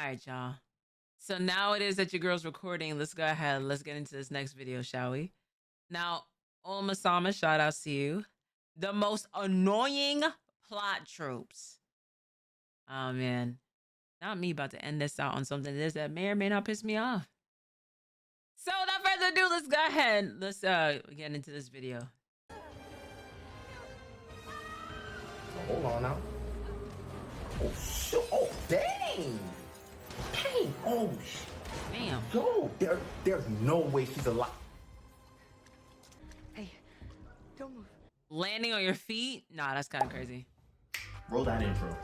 right, y'all. So now it is that your girl's recording. Let's go ahead. Let's get into this next video, shall we? Now, Masama, shout out to you. The most annoying plot tropes. Oh man, not me about to end this out on something that may or may not piss me off. So without further ado, let's go ahead. Let's get into this video. Hold on now. Oh shit! Oh dang! Dang! Oh shit! Damn. Yo, there's no way she's alive. Hey, don't move. Landing on your feet? Nah, that's kind of crazy. Roll that intro.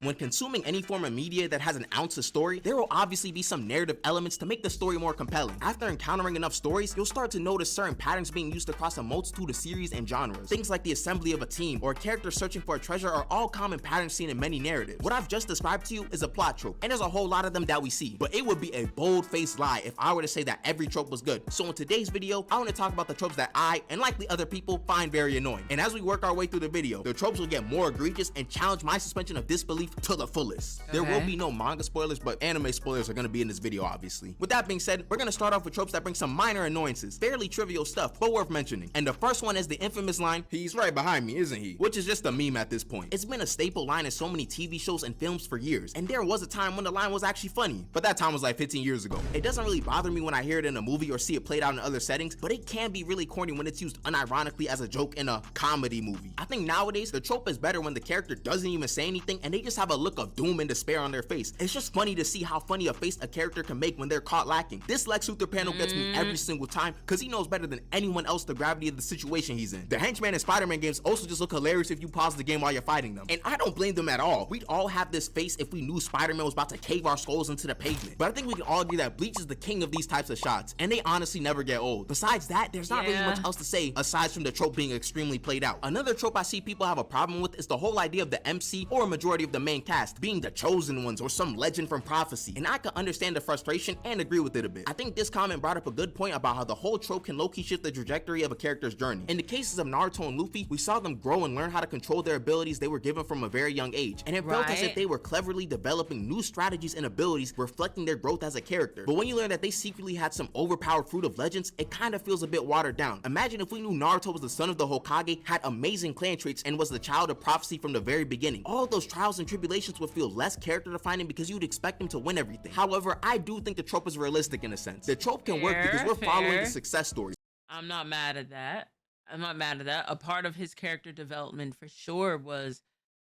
When consuming any form of media that has an ounce of story, there will obviously be some narrative elements to make the story more compelling. After encountering enough stories, you'll start to notice certain patterns being used across a multitude of series and genres. Things like the assembly of a team or a character searching for a treasure are all common patterns seen in many narratives. What I've just described to you is a plot trope, and there's a whole lot of them that we see, but it would be a bold-faced lie if I were to say that every trope was good. So in today's video, I want to talk about the tropes that I, and likely other people, find very annoying. And as we work our way through the video, the tropes will get more egregious and challenge my suspension of disbelief to the fullest. Okay. There will be no manga spoilers, but anime spoilers are going to be in this video, obviously. With that being said, we're going to start off with tropes that bring some minor annoyances, fairly trivial stuff, but worth mentioning. And the first one is the infamous line, "He's right behind me, isn't he?" Which is just a meme at this point. It's been a staple line in so many TV shows and films for years, and there was a time when the line was actually funny, but that time was like 15 years ago. It doesn't really bother me when I hear it in a movie or see it played out in other settings, but it can be really corny when it's used unironically as a joke in a comedy movie. I think nowadays, the trope is better when the character doesn't even say anything and they just have a look of doom and despair on their face. It's just funny to see how funny a face a character can make when they're caught lacking. This Lex Luthor panel gets me every single time because he knows better than anyone else the gravity of the situation he's in. The henchman in Spider-Man games also just look hilarious if you pause the game while you're fighting them. And I don't blame them at all. We'd all have this face if we knew Spider-Man was about to cave our skulls into the pavement. But I think we can all agree that Bleach is the king of these types of shots, and they honestly never get old. Besides that, there's not really much else to say aside from the trope being extremely played out. Another trope I see people have a problem with is the whole idea of the MC or a majority of the main cast being the chosen ones or some legend from prophecy, and I can understand the frustration and agree with it a bit. I think this comment brought up a good point about how the whole trope can low-key shift the trajectory of a character's journey. In the cases of Naruto and Luffy, we saw them grow and learn how to control their abilities they were given from a very young age, and it felt as if they were cleverly developing new strategies and abilities reflecting their growth as a character. But when you learn that they secretly had some overpowered fruit of legends, it kind of feels a bit watered down. Imagine if we knew Naruto was the son of the Hokage, had amazing clan traits, and was the child of prophecy from the very beginning. All of those trials and tribulations would feel less character defining because you'd expect him to win everything. However, I do think the trope is realistic in a sense. The trope can work because we're following the success stories. I'm not mad at that. I'm not mad at that. A part of his character development for sure was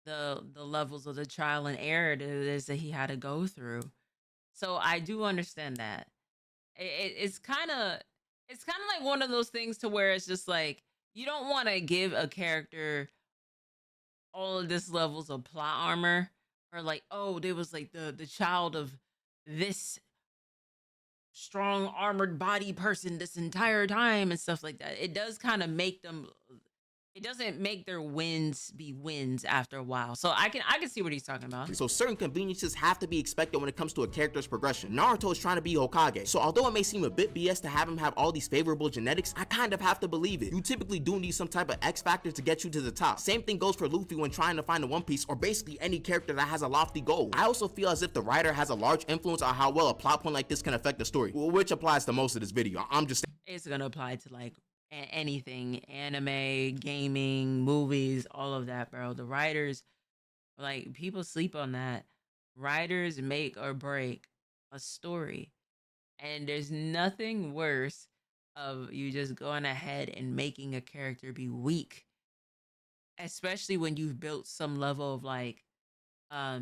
the levels of the trial and error that he had to go through. So I do understand that. It's kind of like one of those things to where it's just like you don't want to give a character all of this levels of plot armor, or like, oh, there was like the child of this strong armored body person this entire time and stuff like that. It does kind of make them, it doesn't make their wins be wins after a while. So I can see what he's talking about. So certain conveniences have to be expected when it comes to a character's progression. Naruto is trying to be Hokage, so although it may seem a bit BS to have him have all these favorable genetics, I kind of have to believe it. You typically do need some type of X factor to get you to the top. Same thing goes for Luffy when trying to find the One Piece, or basically any character that has a lofty goal. I also feel as if the writer has a large influence on how well a plot point like this can affect the story, which applies to most of this video. I'm just saying. It's gonna apply to like anything, anime, gaming, movies, all of that, bro. The writers, like, people sleep on that. Writers make or break a story, and there's nothing worse of you just going ahead and making a character be weak, especially when you've built some level of like a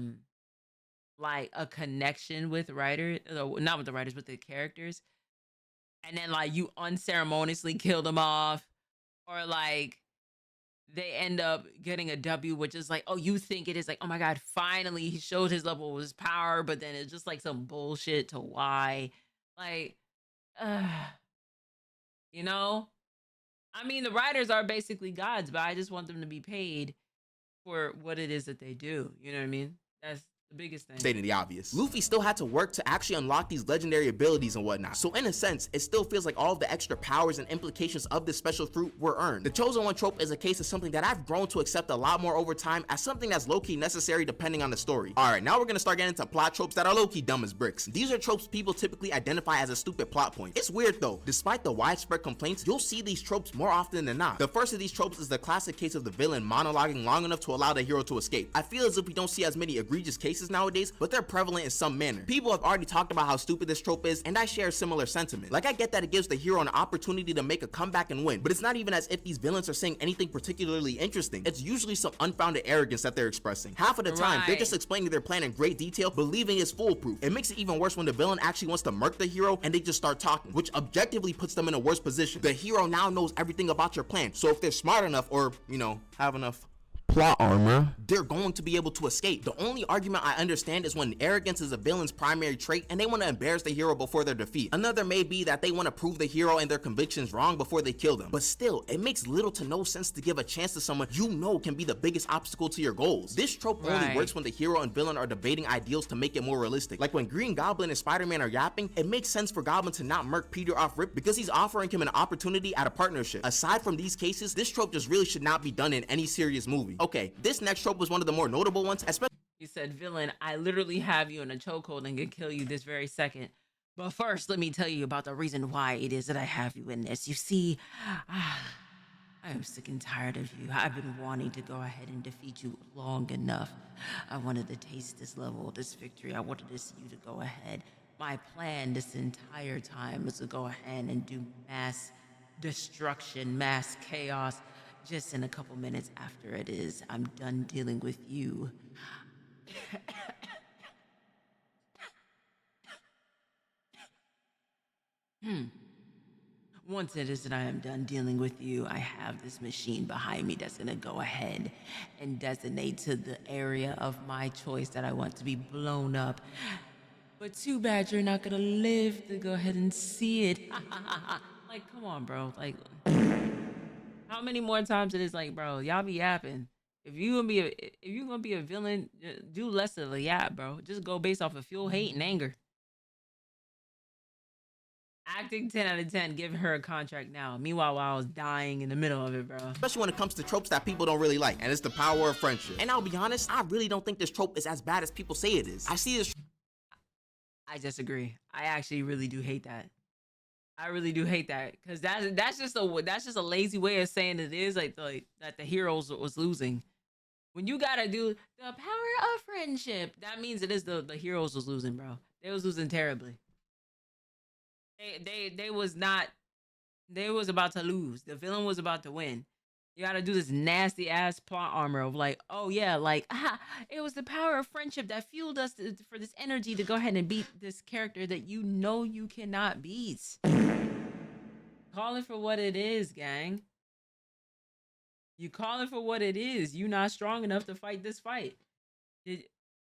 connection with writers, not with the writers, but the characters, and then like you unceremoniously kill them off, or like they end up getting a W, which is like, oh, you think it is like, oh my god, finally he showed his level of his power, but then it's just like some bullshit to why, like, you know. I mean, the writers are basically gods, but I just want them to be paid for what it is that they do. You know what I mean? The biggest thing. Stating the obvious. Luffy still had to work to actually unlock these legendary abilities and whatnot. So in a sense, it still feels like all of the extra powers and implications of this special fruit were earned. The Chosen One trope is a case of something that I've grown to accept a lot more over time as something that's low-key necessary depending on the story. Alright, now we're gonna start getting into plot tropes that are low-key dumb as bricks. These are tropes people typically identify as a stupid plot point. It's weird though, despite the widespread complaints, you'll see these tropes more often than not. The first of these tropes is the classic case of the villain monologuing long enough to allow the hero to escape. I feel as if we don't see as many egregious cases nowadays, but they're prevalent in some manner. People have already talked about how stupid this trope is, and I share a similar sentiment. Like, I get that it gives the hero an opportunity to make a comeback and win, but it's not even as if these villains are saying anything particularly interesting. It's usually some unfounded arrogance that they're expressing. Half of the time, they're just explaining their plan in great detail, believing it's foolproof. It makes it even worse when the villain actually wants to murk the hero and they just start talking, which objectively puts them in a worse position. The hero now knows everything about your plan, so if they're smart enough or, you know, have enough plot armor, they're going to be able to escape. The only argument I understand is when arrogance is a villain's primary trait and they want to embarrass the hero before their defeat. Another may be that they want to prove the hero and their convictions wrong before they kill them. But still, it makes little to no sense to give a chance to someone you know can be the biggest obstacle to your goals. This trope only works when the hero and villain are debating ideals to make it more realistic. Like when Green Goblin and Spider-Man are yapping, it makes sense for Goblin to not murk Peter off rip because he's offering him an opportunity at a partnership. Aside from these cases, this trope just really should not be done in any serious movie. Okay, this next trope was one of the more notable ones, especially. You said, villain, I literally have you in a chokehold and can kill you this very second. But first, let me tell you about the reason why it is that I have you in this. You see, I am sick and tired of you. I've been wanting to go ahead and defeat you long enough. I wanted to taste this level, this victory. I wanted to see you to go ahead. My plan this entire time was to go ahead and do mass destruction, mass chaos. Just in a couple minutes after it is, I'm done dealing with you. Once it is that I am done dealing with you, I have this machine behind me that's gonna go ahead and designate to the area of my choice that I want to be blown up. But too bad you're not gonna live to go ahead and see it. Like, come on, bro. Like, how many more times it is like, bro, y'all be yapping. If you gonna be a villain, do less of the yap, bro. Just go based off of fuel, hate, and anger. Acting 10 out of 10, giving her a contract now. Meanwhile, while I was dying in the middle of it, bro. Especially when it comes to tropes that people don't really like, and it's the power of friendship. And I'll be honest, I really don't think this trope is as bad as people say it is. I see this. I disagree. I actually really do hate that. I really do hate that, because that's just a lazy way of saying it is like that the heroes was losing. When you gotta do the power of friendship, that means it is the heroes was losing, bro. They was losing terribly. They was about to lose. The villain was about to win. You gotta do this nasty ass plot armor of like, oh yeah, like, it was the power of friendship that fueled us for this energy to go ahead and beat this character that you know you cannot beat. Call it for what it is, gang. You call it for what it is. You not strong enough to fight this fight.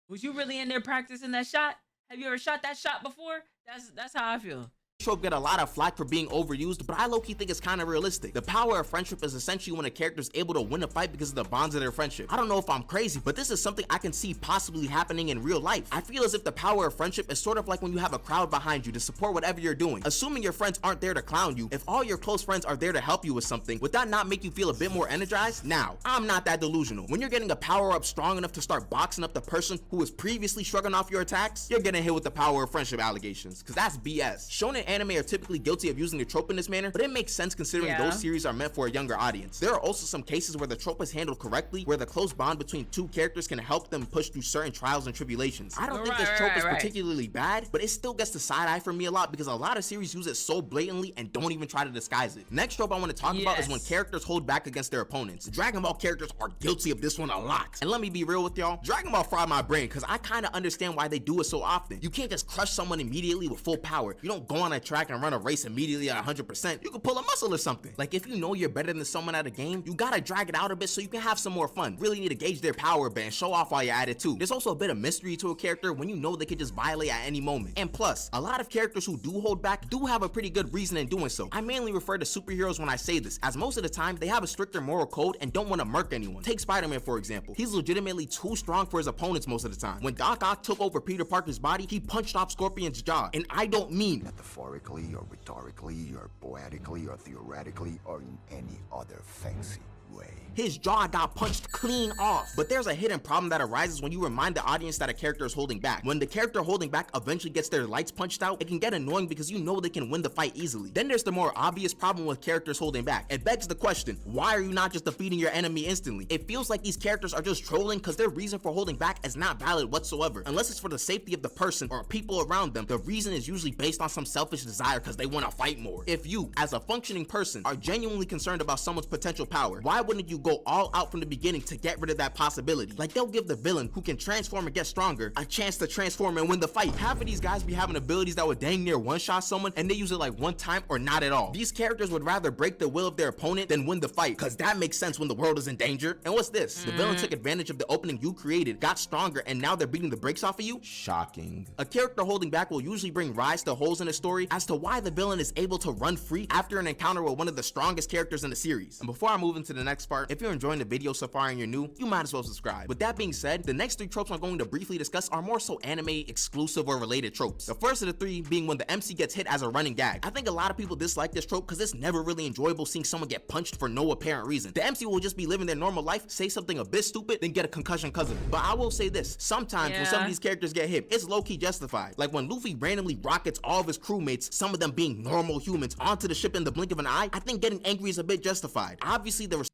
Was you really in there practicing that shot? Have you ever shot that shot before? That's how I feel. Trope get a lot of flack for being overused, but I low-key think it's kind of realistic. The power of friendship is essentially when a character is able to win a fight because of the bonds of their friendship. I don't know if I'm crazy, but this is something I can see possibly happening in real life. I feel as if the power of friendship is sort of like when you have a crowd behind you to support whatever you're doing. Assuming your friends aren't there to clown you, if all your close friends are there to help you with something, would that not make you feel a bit more energized? Now, I'm not that delusional. When you're getting a power up strong enough to start boxing up the person who was previously shrugging off your attacks, you're getting hit with the power of friendship allegations, because that's BS. Shonen anime are typically guilty of using the trope in this manner, but it makes sense considering those series are meant for a younger audience. There are also some cases where the trope is handled correctly, where the close bond between two characters can help them push through certain trials and tribulations. I don't think this trope is particularly bad, but it still gets the side eye from me a lot because a lot of series use it so blatantly and don't even try to disguise it. Next trope I want to talk about is when characters hold back against their opponents. Dragon Ball characters are guilty of this one a lot. And let me be real with y'all, Dragon Ball fried my brain because I kind of understand why they do it so often. You can't just crush someone immediately with full power. You don't go on a track and run a race immediately at 100%, you can pull a muscle or something. Like if you know you're better than someone at a game, you gotta drag it out a bit so you can have some more fun. Really need to gauge their power a bit and show off while you're at it too. There's also a bit of mystery to a character when you know they could just violate at any moment. And plus, a lot of characters who do hold back do have a pretty good reason in doing so. I mainly refer to superheroes when I say this, as most of the time they have a stricter moral code and don't want to murk anyone. Take Spider-Man for example. He's legitimately too strong for his opponents most of the time. When Doc Ock took over Peter Parker's body, he punched off Scorpion's jaw. And I don't mean metaphorically or rhetorically or poetically or theoretically or in any other fancy way. His jaw got punched clean off. But there's a hidden problem that arises when you remind the audience that a character is holding back. When the character holding back eventually gets their lights punched out, it can get annoying because you know they can win the fight easily. Then there's the more obvious problem with characters holding back. It begs the question, why are you not just defeating your enemy instantly? It feels like these characters are just trolling because their reason for holding back is not valid whatsoever. Unless it's for the safety of the person or people around them, the reason is usually based on some selfish desire because they want to fight more. If you, as a functioning person, are genuinely concerned about someone's potential power, why wouldn't you go all out from the beginning to get rid of that possibility? Like they'll give the villain who can transform and get stronger a chance to transform and win the fight. Half of these guys be having abilities that would dang near one-shot someone and they use it like one time or not at all. These characters would rather break the will of their opponent than win the fight, cause that makes sense when the world is in danger. And what's this? The villain took advantage of the opening you created, got stronger, and now they're beating the brakes off of you? Shocking. A character holding back will usually bring rise to holes in a story as to why the villain is able to run free after an encounter with one of the strongest characters in the series. And before I move into the next part, if you're enjoying the video so far and you're new, you might as well subscribe. With that being said, the next 3 tropes I'm going to briefly discuss are more so anime exclusive or related tropes. The first of the 3 being when the MC gets hit as a running gag. I think a lot of people dislike this trope because it's never really enjoyable seeing someone get punched for no apparent reason. The MC will just be living their normal life, say something a bit stupid, then get a concussion because of it. But I will say this, sometimes when some of these characters get hit, it's low-key justified. Like when Luffy randomly rockets all of his crewmates, some of them being normal humans, onto the ship in the blink of an eye, I think getting angry is a bit justified. Obviously the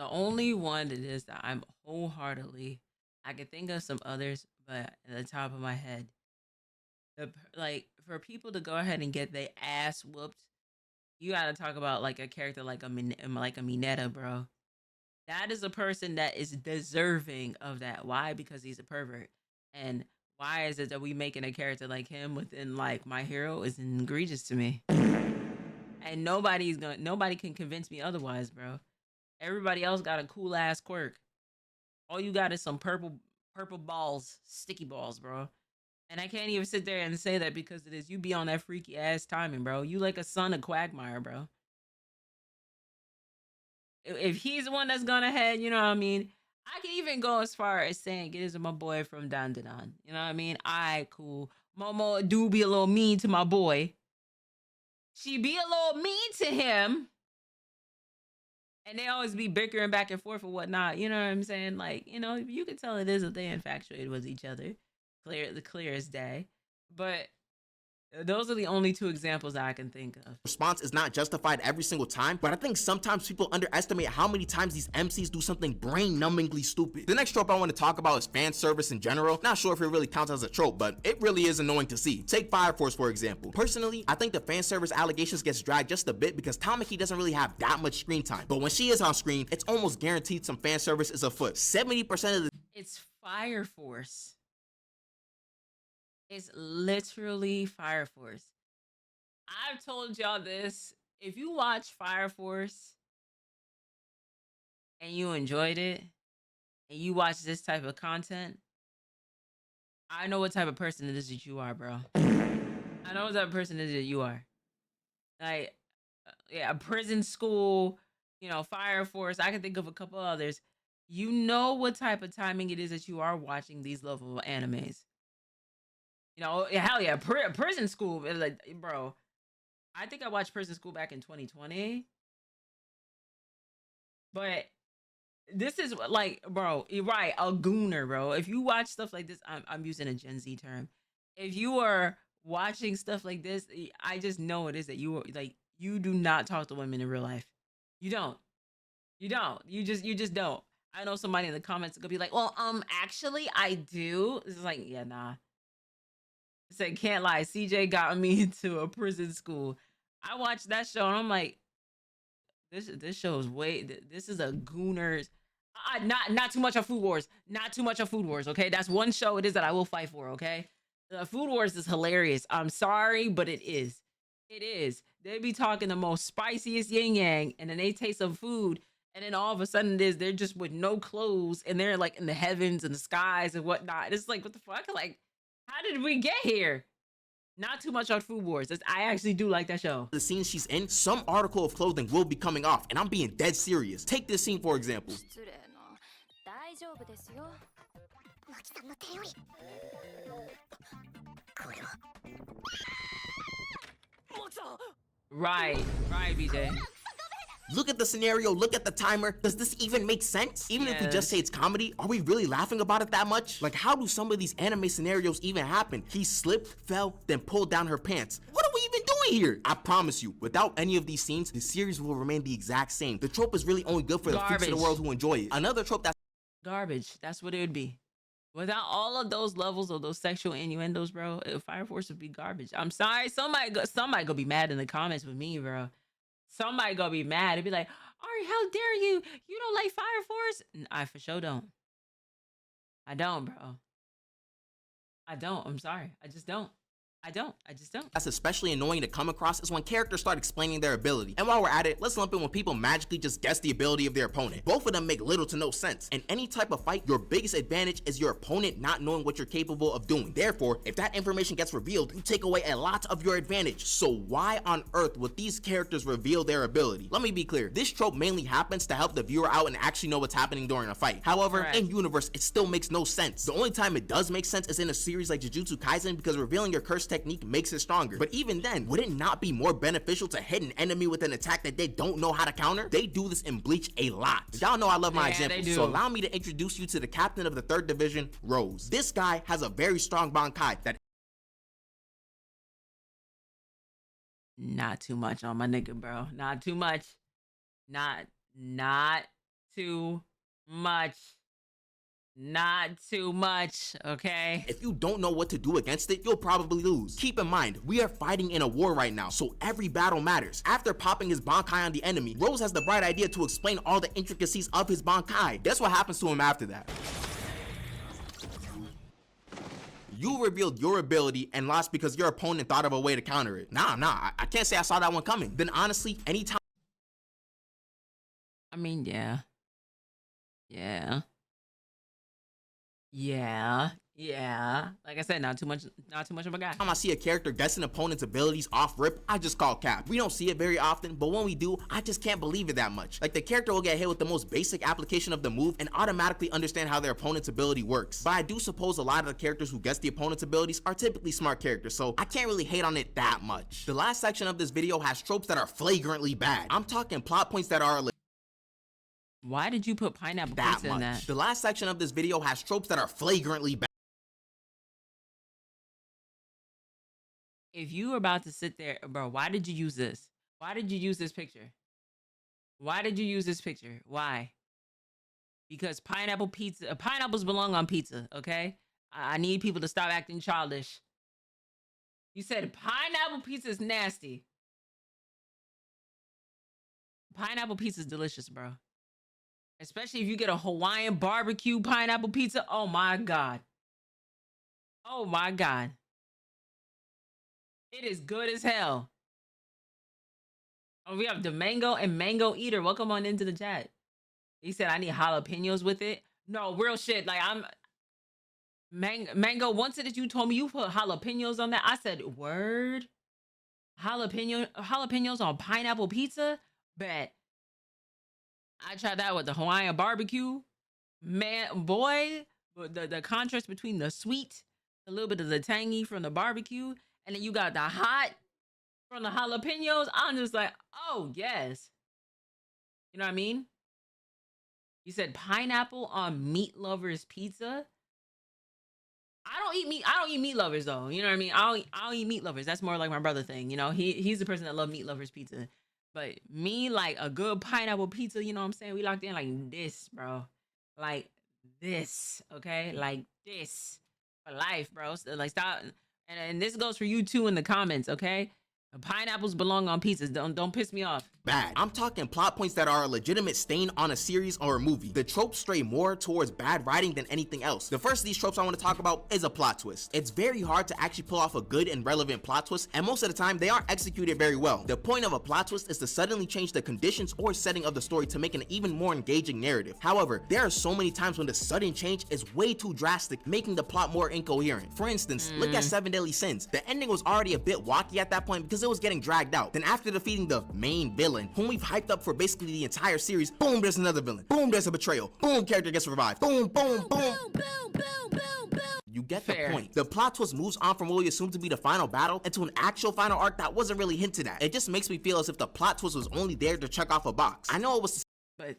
only one that is that I'm wholeheartedly, I can think of some others, but at the top of my head, like for people to go ahead and get their ass whooped, you gotta talk about like a character like a Mineta, bro. That is a person that is deserving of that. Why? Because he's a pervert. And why is it that we making a character like him within like My Hero is egregious to me. And nobody can convince me otherwise, bro. Everybody else got a cool ass quirk. All you got is some purple balls, sticky balls, bro. And I can't even sit there and say that because it is you be on that freaky ass timing, bro. You like a son of Quagmire, bro. If he's the one that's gone ahead, you know what I mean? I can even go as far as saying it is my boy from Dandadan. You know what I mean? Alright, cool. Momo do be a little mean to my boy. She be a little mean to him. And they always be bickering back and forth or whatnot. You know what I'm saying? Like, you know, you can tell it is that they infatuated with each other. Clear as day. But those are the only 2 examples that I can think of. Response is not justified every single time, but I think sometimes people underestimate how many times these MCs do something brain-numbingly stupid. The next trope I want to talk about is fan service in general. Not sure if it really counts as a trope, but it really is annoying to see. Take Fire Force for example. Personally, I think the fan service allegations gets dragged just a bit because Tamaki doesn't really have that much screen time. But when she is on screen, it's almost guaranteed some fan service is afoot. 70% of the— It's Fire Force. It's literally Fire Force. I've told y'all this. If you watch Fire Force and you enjoyed it and you watch this type of content, I know what type of person it is that you are, bro. I know what type of person it is that you are. Like, yeah, Prison School, you know, Fire Force. I can think of a couple others. You know what type of timing it is that you are watching these level of animes. You know, hell yeah, Prison School, like, bro. I think I watched Prison School back in 2020. But this is like, bro, you're right, a gooner, bro. If you watch stuff like this, I'm using a Gen Z term. If you are watching stuff like this, I just know it is that you are like, you do not talk to women in real life. You don't. You just don't. I know somebody in the comments is gonna be like, well, actually I do. It's like, yeah, nah. Say can't lie. CJ got me into a Prison School. I watched that show and I'm like, this show is this is a gooners. Not too much of Food Wars. Not too much of Food Wars. Okay, that's one show it is that I will fight for. Okay, Food Wars is hilarious. I'm sorry, but it is. It is. They be talking the most spiciest yin yang, and then they taste some food, and then all of a sudden they're just with no clothes, and they're like in the heavens and the skies and whatnot. It's like, what the fuck? Like, how did we get here? Not too much on Food Wars. I actually do like that show. The scene she's in, some article of clothing will be coming off, and I'm being dead serious. Take this scene for example. Right, BJ. Look at the scenario, look at the timer. Does this even make sense? Even if we just say it's comedy, are we really laughing about it that much? Like, how do some of these anime scenarios even happen? He slipped, fell, then pulled down her pants. What are we even doing here? I promise you, without any of these scenes, the series will remain the exact same. The trope is really only good for the freaks of the world who enjoy it. Another trope that's garbage. That's what it would be. Without all of those levels of those sexual innuendos, bro, Fire Force would be garbage. I'm sorry. Somebody gonna be mad in the comments with me, bro. Somebody gonna be mad. It'd be like, Ari, how dare you? You don't like Fire Force? I for sure don't. I don't, bro. I don't. I'm sorry. I just don't. I just don't. That's especially annoying to come across is when characters start explaining their ability. And while we're at it, let's lump in when people magically just guess the ability of their opponent. Both of them make little to no sense. In any type of fight, your biggest advantage is your opponent not knowing what you're capable of doing. Therefore, if that information gets revealed, you take away a lot of your advantage. So why on earth would these characters reveal their ability? Let me be clear. This trope mainly happens to help the viewer out and actually know what's happening during a fight. However, in universe, it still makes no sense. The only time it does make sense is in a series like Jujutsu Kaisen because revealing your curse technique makes it stronger. But even then, would it not be more beneficial to hit an enemy with an attack that they don't know how to counter? They do this in Bleach a lot. Y'all know I love my examples, so allow me to introduce you to the captain of the 3rd Division, Rose. This guy has a very strong Bankai that not too much on my nigga, bro. Not too much. Not too much. Not too much, okay? If you don't know what to do against it, you'll probably lose. Keep in mind, we are fighting in a war right now, so every battle matters. After popping his Bankai on the enemy, Rose has the bright idea to explain all the intricacies of his Bankai. Guess what happens to him after that? You revealed your ability and lost because your opponent thought of a way to counter it. Nah, I can't say I saw that one coming. Then honestly, anytime... I mean, yeah. Like I said, not too much of a guy. I see a character guess an opponent's abilities off rip, I just call cap. We don't see it very often, but when we do, I just can't believe it that much. Like, the character will get hit with the most basic application of the move and automatically understand how their opponent's ability works. But I do suppose a lot of the characters who guess the opponent's abilities are typically smart characters, so I can't really hate on it that much. The last section of this video has tropes that are flagrantly bad. I'm talking plot points that are why did you put pineapple pizza in that? The last section of this video has tropes that are flagrantly bad. If you were about to sit there, bro, why did you use this? Why did you use this picture? Why did you use this picture? Why? Because pineapples belong on pizza, okay? I need people to stop acting childish. You said pineapple pizza is nasty. Pineapple pizza is delicious, bro. Especially if you get a Hawaiian barbecue pineapple pizza. Oh my God. Oh my God. It is good as hell. Oh, we have the Mango and Mango Eater. Welcome on into the chat. He said, I need jalapenos with it. No, real shit. Like, I'm... Mango, once that you told me you put jalapenos on that, I said, word? Jalapenos on pineapple pizza? Bet. I tried that with the Hawaiian barbecue. Man, boy, the contrast between the sweet, a little bit of the tangy from the barbecue, and then you got the hot from the jalapenos. I'm just like, oh, yes. You know what I mean? You said pineapple on meat lovers pizza. I don't eat meat lovers though. You know what I mean? I don't eat meat lovers. That's more like my brother thing. You know, he's the person that loves meat lovers pizza. But me, like a good pineapple pizza, you know what I'm saying? We locked in like this, bro. Like this, okay? Like this for life, bro. So, like, stop. And this goes for you too in the comments, okay? Pineapples belong on pizzas. Don't piss me off. Bad. I'm talking plot points that are a legitimate stain on a series or a movie. The tropes stray more towards bad writing than anything else. The first of these tropes I want to talk about is a plot twist. It's very hard to actually pull off a good and relevant plot twist, and most of the time they aren't executed very well. The point of a plot twist is to suddenly change the conditions or setting of the story to make an even more engaging narrative. However, there are so many times when the sudden change is way too drastic, making the plot more incoherent. For instance, look at Seven Deadly Sins. The ending was already a bit wacky at that point because it was getting dragged out. Then after defeating the main villain, whom we've hyped up for basically the entire series, boom, there's another villain. Boom, there's a betrayal. Boom, character gets revived. Boom, boom, boom. You get the point. The plot twist moves on from what we assume to be the final battle into an actual final arc that wasn't really hinted at. It just makes me feel as if the plot twist was only there to check off a box. I know it was, but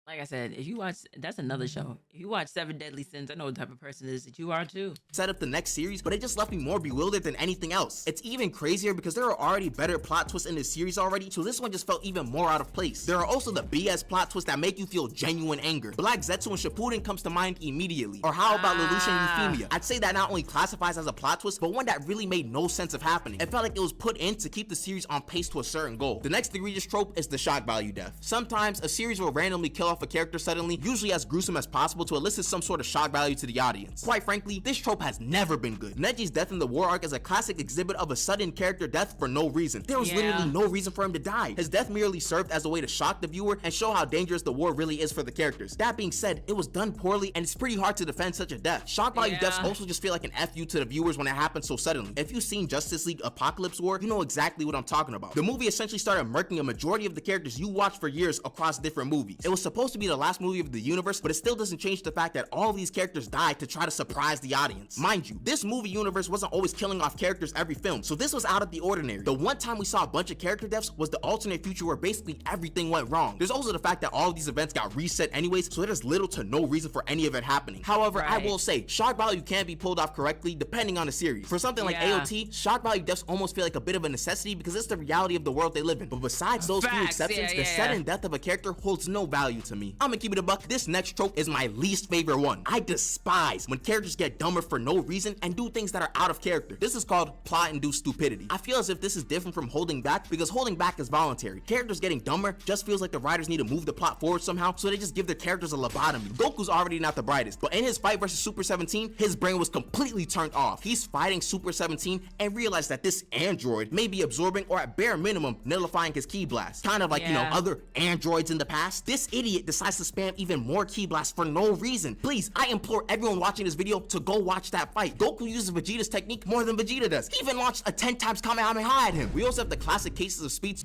like I said, if you watch, that's another show. If you watch Seven Deadly Sins, I know what type of person it is that you are too. Set up the next series, but it just left me more bewildered than anything else. It's even crazier because there are already better plot twists in this series already, so this one just felt even more out of place. There are also the BS plot twists that make you feel genuine anger. Black Zetsu and Shippuden comes to mind immediately. Or how about Lelouch and Euphemia? I'd say that not only classifies as a plot twist, but one that really made no sense of happening. It felt like it was put in to keep the series on pace to a certain goal. The next egregious trope is the shock value death. Sometimes a series will randomly kill off a character suddenly, usually as gruesome as possible to elicit some sort of shock value to the audience. Quite frankly, this trope has never been good. Neji's death in the war arc is a classic exhibit of a sudden character death for no reason. There was literally no reason for him to die. His death merely served as a way to shock the viewer and show how dangerous the war really is for the characters. That being said, it was done poorly and it's pretty hard to defend such a death. Shock value deaths also just feel like an FU to the viewers when it happens so suddenly. If you've seen Justice League Apocalypse War, you know exactly what I'm talking about. The movie essentially started murking a majority of the characters you watched for years across different movies. It was supposed to be the last movie of the universe, but it still doesn't change the fact that all these characters died to try to surprise the audience. Mind you, this movie universe wasn't always killing off characters every film, so this was out of the ordinary. The one time we saw a bunch of character deaths was the alternate future where basically everything went wrong. There's also the fact that all of these events got reset anyways, so there's little to no reason for any of it happening. However, I will say, shock value can be pulled off correctly depending on the series. For something like AOT, shock value deaths almost feel like a bit of a necessity because it's the reality of the world they live in. But besides those few exceptions, the sudden death of a character holds no value to me. I'm gonna keep it a buck. This next trope is my least favorite one. I despise when characters get dumber for no reason and do things that are out of character. This is called plot-induced stupidity. I feel as if this is different from holding back because holding back is voluntary. Characters getting dumber just feels like the writers need to move the plot forward somehow, so they just give their characters a lobotomy. Goku's already not the brightest, but in his fight versus Super 17, his brain was completely turned off. He's fighting Super 17 and realized that this android may be absorbing or at bare minimum nullifying his ki blast. Kind of like, you know, other androids in the past. This idiot decides to spam even more ki blasts for no reason. Please, I implore everyone watching this video to go watch that fight. Goku uses Vegeta's technique more than Vegeta does. He even launched a 10 times Kamehameha at him. We also have the classic cases of speed.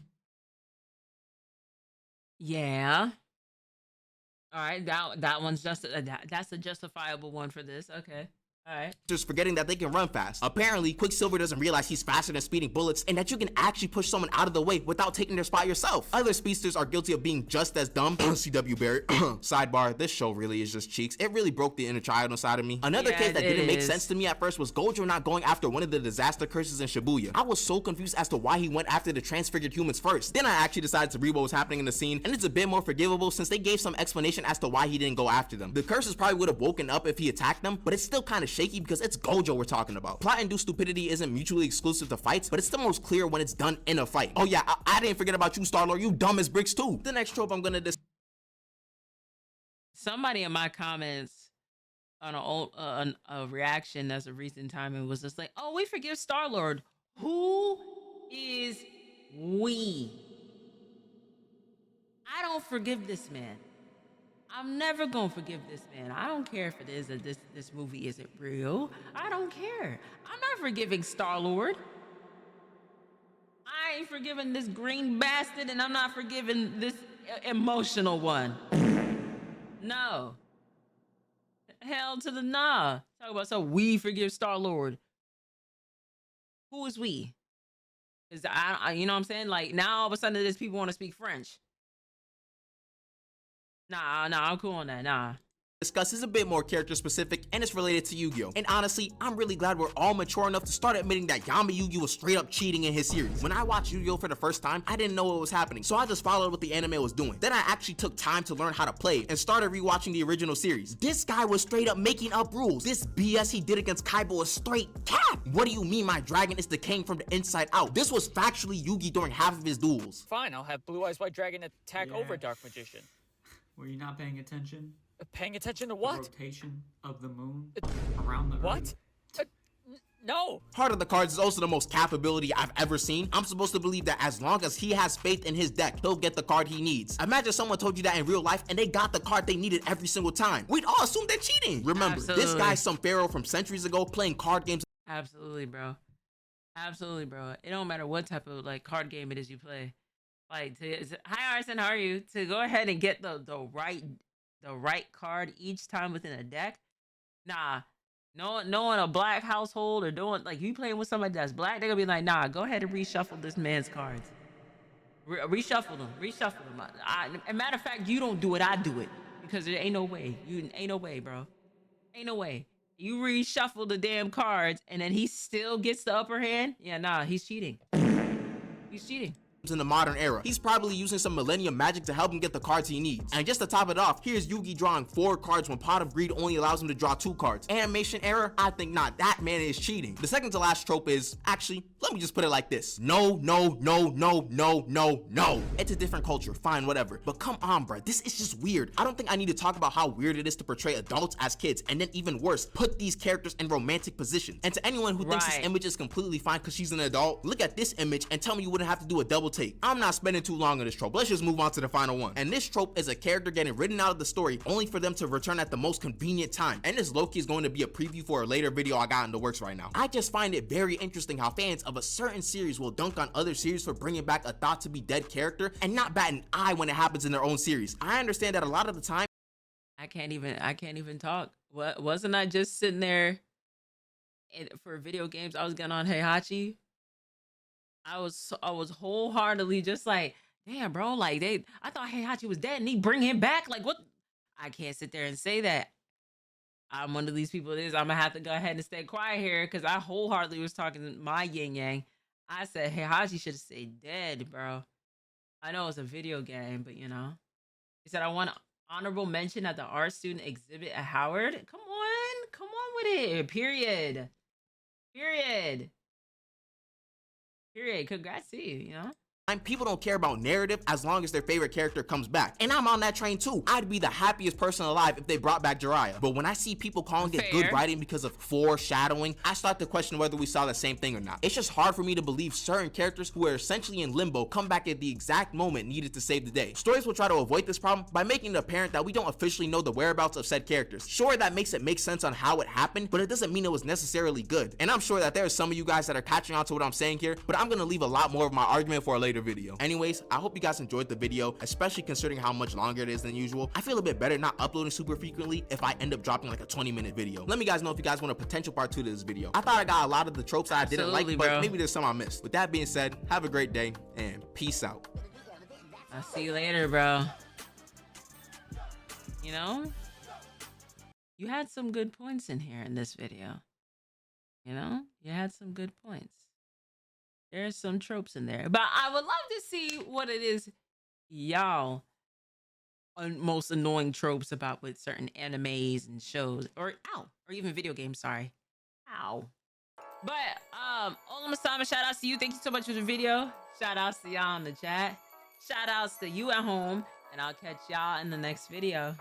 All right, that one's just that's a justifiable one for this. Okay. Alright. Just forgetting that they can run fast. Apparently, Quicksilver doesn't realize he's faster than speeding bullets and that you can actually push someone out of the way without taking their spot yourself. Other speedsters are guilty of being just as dumb. CW Barry. Sidebar, this show really is just cheeks. It really broke the inner child inside of me. Another case that didn't make sense to me at first was Gojo not going after one of the disaster curses in Shibuya. I was so confused as to why he went after the transfigured humans first. Then I actually decided to read what was happening in the scene, and it's a bit more forgivable since they gave some explanation as to why he didn't go after them. The curses probably would have woken up if he attacked them, but it's still kind of shaky because it's Gojo we're talking about. Plot-induced stupidity isn't mutually exclusive to fights, but it's the most clear when it's done in a fight. Oh yeah, I didn't forget about you, Star-Lord. You dumb as bricks too. The next trope I'm gonna somebody in my comments on a reaction as a recent time and was just like, oh, we forgive Star-Lord. Who is we? I don't forgive this man. I'm never gonna forgive this man. I don't care if it is that this movie isn't real. I don't care. I'm not forgiving Star-Lord. I ain't forgiving this green bastard, and I'm not forgiving this emotional one. No. Hell to the nah. Talk about so we forgive Star-Lord. Who is we? Is I you know what I'm saying? Like now all of a sudden there's people want to speak French. Nah, I'm cool on that. Nah. discuss is a bit more character specific and it's related to Yu-Gi-Oh! And honestly, I'm really glad we're all mature enough to start admitting that Yama Yugi was straight up cheating in his series. When I watched Yu-Gi-Oh! For the first time, I didn't know what was happening, so I just followed what the anime was doing. Then I actually took time to learn how to play and started rewatching the original series. This guy was straight up making up rules. This BS he did against Kaiba was straight cap. What do you mean my dragon is decaying from the inside out? This was factually Yugi during half of his duels. Fine, I'll have Blue Eyes White Dragon attack over Dark Magician. Were you not paying attention? Paying attention to The what? rotation of the moon around the What? Earth? No. Heart of the Cards is also the most cap ability I've ever seen. I'm supposed to believe that as long as he has faith in his deck, he'll get the card he needs. Imagine someone told you that in real life and they got the card they needed every single time. We'd all assume they're cheating. Remember, this guy's some pharaoh from centuries ago playing card games. Absolutely, bro. Absolutely, bro. It don't matter what type of like card game it is you play. Like, hi Arson, how are you? To go ahead and get the right card each time within a deck. Nah, knowing a black household or doing like you playing with somebody that's black, they're gonna be like, nah, go ahead and reshuffle this man's cards. Reshuffle them. And matter of fact, you don't do it, I do it because there ain't no way. Ain't no way, bro. Ain't no way. You reshuffle the damn cards and then he still gets the upper hand. Yeah, nah, he's cheating. He's cheating. In the modern era. He's probably using some millennium magic to help him get the cards he needs. And just to top it off, here's Yugi drawing 4 cards when Pot of Greed only allows him to draw 2 cards. Animation error? I think not. That man is cheating. The second to last trope is, actually, let me just put it like this. No. It's a different culture, fine, whatever. But come on, bruh, this is just weird. I don't think I need to talk about how weird it is to portray adults as kids, and then even worse, put these characters in romantic positions. And to anyone who thinks this image is completely fine because she's an adult, look at this image and tell me you wouldn't have to do a double take. I'm not spending too long on this trope. Let's just move on to the final one. And this trope is a character getting written out of the story only for them to return at the most convenient time. And this low-key is going to be a preview for a later video I got in the works right now. I just find it very interesting how fans of a certain series will dunk on other series for bringing back a thought to be dead character and not bat an eye when it happens in their own series. I understand that a lot of the time I can't even talk. What wasn't I just sitting there for video games? I was getting on Heihachi. I was wholeheartedly just like, damn, bro, like I thought Heihachi was dead and he bring him back. Like, what? I can't sit there and say that. I'm one of these people I'm gonna have to go ahead and stay quiet here because I wholeheartedly was talking my yin yang. I said Heihachi should have stayed dead, bro. I know it's a video game, but you know. He said I want honorable mention at the art student exhibit at Howard. Come on with it. Period. Congrats to you, you know? people don't care about narrative as long as their favorite character comes back. And I'm on that train too. I'd be the happiest person alive if they brought back Jiraiya. But when I see people calling it good writing because of foreshadowing, I start to question whether we saw the same thing or not. It's just hard for me to believe certain characters who are essentially in limbo come back at the exact moment needed to save the day. Stories will try to avoid this problem by making it apparent that we don't officially know the whereabouts of said characters. Sure, that makes it make sense on how it happened, but it doesn't mean it was necessarily good. And I'm sure that there are some of you guys that are catching on to what I'm saying here, but I'm gonna leave a lot more of my argument for a later video. Anyways, I hope you guys enjoyed the video, especially considering how much longer it is than usual. I feel a bit better not uploading super frequently if I end up dropping like a 20-minute video. Let me guys know if you guys want a potential part 2 to this video. I thought I got a lot of the tropes that I didn't like, but maybe there's some I missed. With that being said, have a great day and peace out. I'll see you later, bro. You know, you had some good points in here in this video. You know, you had some good points. There's some tropes in there, but I would love to see what it is y'all most annoying tropes about with certain animes and shows, or even video games. Sorry, But Ola Masama, shout outs to you. Thank you so much for the video. Shout outs to y'all in the chat. Shout outs to you at home, and I'll catch y'all in the next video.